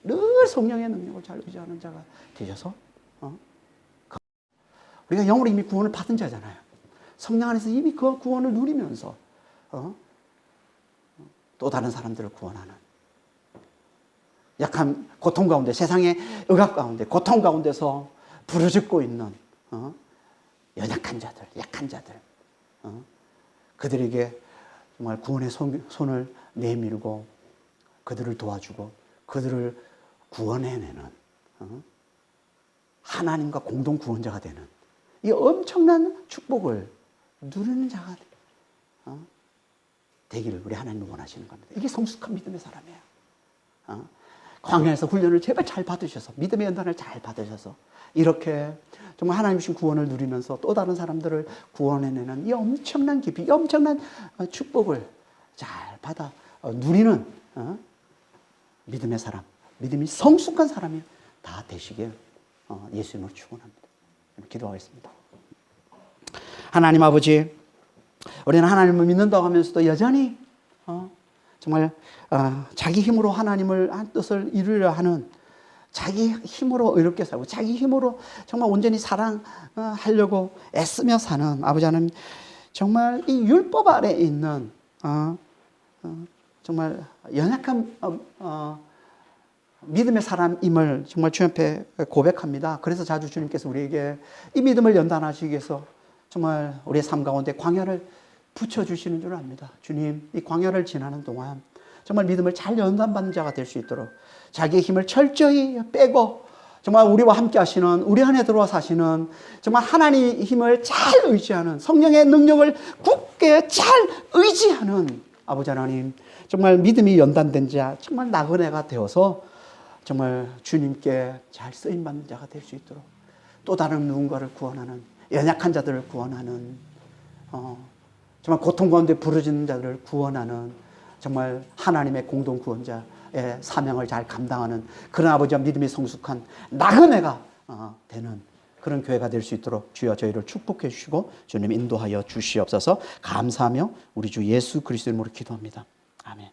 늘 성령의 능력을 잘 의지하는 자가 되셔서 우리가 영으로 이미 구원을 받은 자잖아요. 성령 안에서 이미 그 구원을 누리면서 또 다른 사람들을 구원하는 약한 고통 가운데 세상의 억압 가운데 고통 가운데서 부르짖고 있는 연약한 자들, 약한 자들 그들에게 정말 구원의 손을 내밀고 그들을 도와주고 그들을 구원해내는 하나님과 공동 구원자가 되는 이 엄청난 축복을 누리는 자가 되기를 우리 하나님은 원하시는 겁니다. 이게 성숙한 믿음의 사람이에요. 광야에서 훈련을 제발 잘 받으셔서 믿음의 연단을 잘 받으셔서 이렇게 정말 하나님 주신 구원을 누리면서 또 다른 사람들을 구원해내는 이 엄청난 깊이, 이 엄청난 축복을 잘 받아 누리는 믿음의 사람, 믿음이 성숙한 사람이 다 되시길 예수님으로 축원합니다. 기도하겠습니다. 하나님 아버지, 우리는 하나님을 믿는다고 하면서도 여전히 정말 자기 힘으로 하나님을 뜻을 이루려 하는 자기 힘으로 의롭게 살고 자기 힘으로 정말 온전히 사랑하려고 애쓰며 사는 아버지 하나님, 정말 이 율법 아래 있는 정말 연약한 믿음의 사람임을 정말 주님 앞에 고백합니다. 그래서 자주 주님께서 우리에게 이 믿음을 연단하시기 위해서 정말 우리의 삶 가운데 광야를 붙여주시는 줄 압니다. 주님, 이 광야를 지나는 동안 정말 믿음을 잘 연단받는 자가 될 수 있도록 자기의 힘을 철저히 빼고 정말 우리와 함께 하시는, 우리 안에 들어와 사시는 정말 하나님의 힘을 잘 의지하는, 성령의 능력을 굳게 잘 의지하는 아버지 하나님, 정말 믿음이 연단된 자, 정말 나그네가 되어서 정말 주님께 잘 쓰임받는 자가 될 수 있도록 또 다른 누군가를 구원하는, 연약한 자들을 구원하는, 정말 고통 가운데 부르짖는 자들을 구원하는 정말 하나님의 공동 구원자의 사명을 잘 감당하는 그런 아버지와 믿음이 성숙한 나그네가 되는 그런 교회가 될 수 있도록 주여 저희를 축복해 주시고 주님 인도하여 주시옵소서. 감사하며 우리 주 예수 그리스도 이름으로 기도합니다. 아멘.